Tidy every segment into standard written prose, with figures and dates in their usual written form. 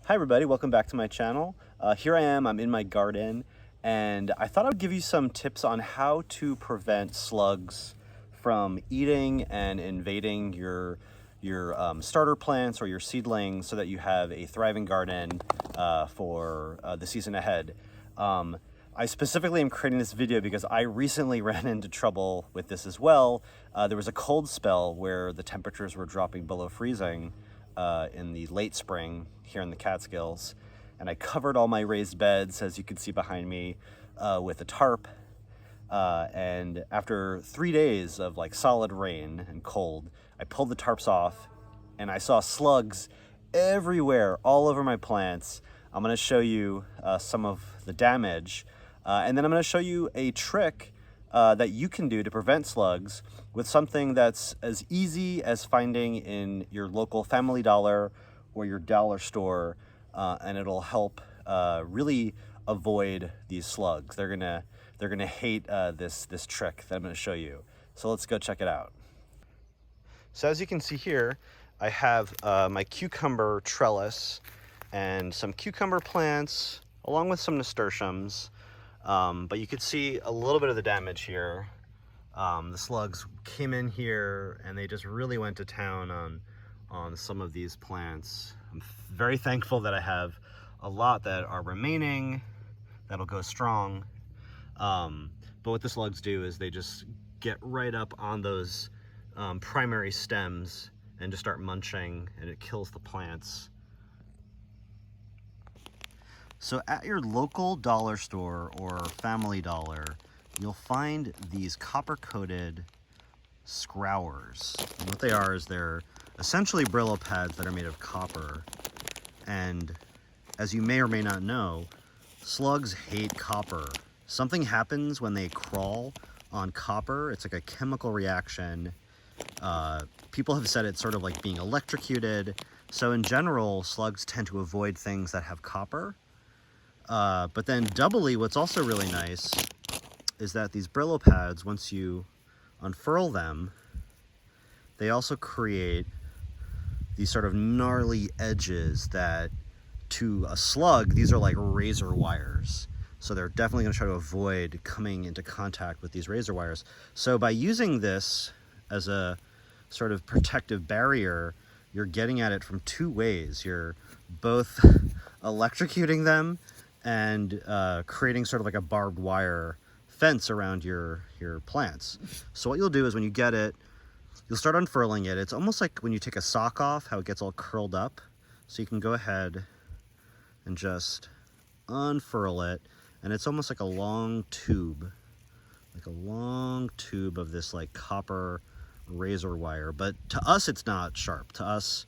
Hi everybody, welcome back to my channel. Here I am, I'm in my garden, and I thought I'd give you some tips on how to prevent slugs from eating and invading your starter plants or your seedlings so that you have a thriving garden for the season ahead. I specifically am creating this video because I recently ran into trouble with this as well. There was a cold spell where the temperatures were dropping below freezing in the late spring here in the Catskills, and I covered all my raised beds, as you can see behind me, with a tarp. And after 3 days of like solid rain and cold, I pulled the tarps off, and I saw slugs everywhere, all over my plants. I'm going to show you some of the damage, and then I'm going to show you a trick that you can do to prevent slugs with something that's as easy as finding in your local Family Dollar or your dollar store, and it'll help really avoid these slugs. They're gonna hate this trick that I'm gonna show you. So let's go check it out. So as you can see here, I have my cucumber trellis and some cucumber plants along with some nasturtiums. But you could see a little bit of the damage here. The slugs came in here and they just really went to town on some of these plants. I'm very thankful that I have a lot that are remaining that'll go strong. But what the slugs do is they just get right up on those primary stems and just start munching, and it kills the plants. So at your local dollar store or Family Dollar, you'll find these copper-coated Scourers. And what they are is they're essentially Brillo pads that are made of copper. And as you may or may not know, slugs hate copper. Something happens when they crawl on copper. It's like a chemical reaction. People have said it's sort of like being electrocuted. So in general, slugs tend to avoid things that have copper. But then doubly, what's also really nice is that these Brillo pads, once you unfurl them, they also create these sort of gnarly edges that, to a slug, these are like razor wires. So they're definitely going to try to avoid coming into contact with these razor wires. So by using this as a sort of protective barrier, you're getting at it from two ways. You're both electrocuting them and creating sort of like a barbed wire fence around your plants. So what you'll do is when you get it, you'll start unfurling it. It's almost like when you take a sock off, how it gets all curled up. So you can go ahead and just unfurl it, and it's almost like a long tube of this like copper razor wire. But to us, it's not sharp. To us,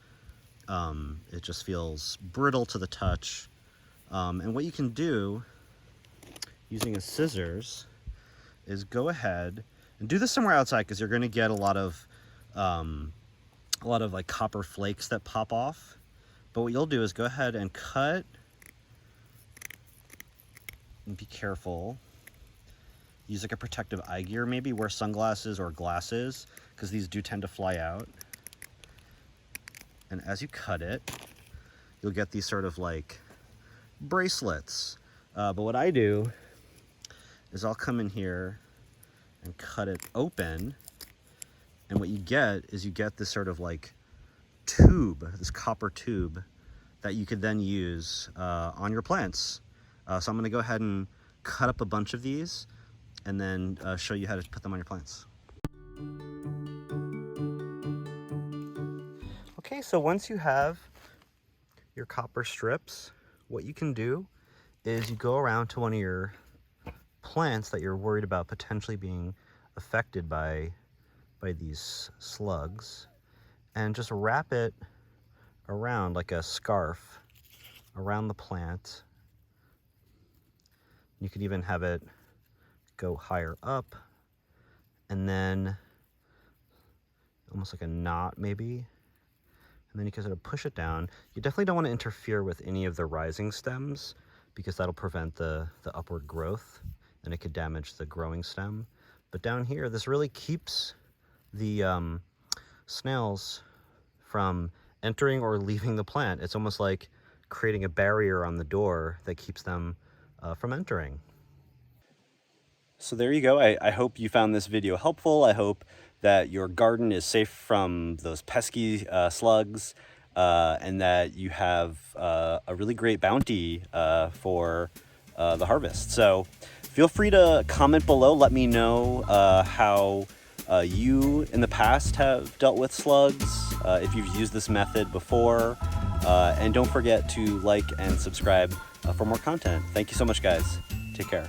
it just feels brittle to the touch. And what you can do using a scissors is go ahead and do this somewhere outside, because you're going to get a lot of like copper flakes that pop off. But what you'll do is go ahead and cut, and be careful. Use like a protective eye gear, maybe wear sunglasses or glasses, because these do tend to fly out. And as you cut it, you'll get these sort of like bracelets. But what I do is I'll come in here and cut it open, and what you get is you get this sort of like tube, this copper tube that you could then use on your plants. So I'm going to go ahead and cut up a bunch of these and then show you how to put them on your plants. Okay, so once you have your copper strips, what you can do is you go around to one of your plants that you're worried about potentially being affected by these slugs, and just wrap it around like a scarf around the plant. You could even have it go higher up, and then almost like a knot maybe, and then you can sort of push it down. You definitely don't want to interfere with any of the rising stems, because that'll prevent the upward growth, and it could damage the growing stem. But down here, this really keeps the snails from entering or leaving the plant. It's almost like creating a barrier on the door that keeps them from entering. So there you go. I hope you found this video helpful. I hope that your garden is safe from those pesky slugs, and that you have a really great bounty for the harvest. So feel free to comment below. Let me know how you in the past have dealt with slugs, if you've used this method before, and don't forget to like and subscribe for more content. Thank you so much, guys. Take care.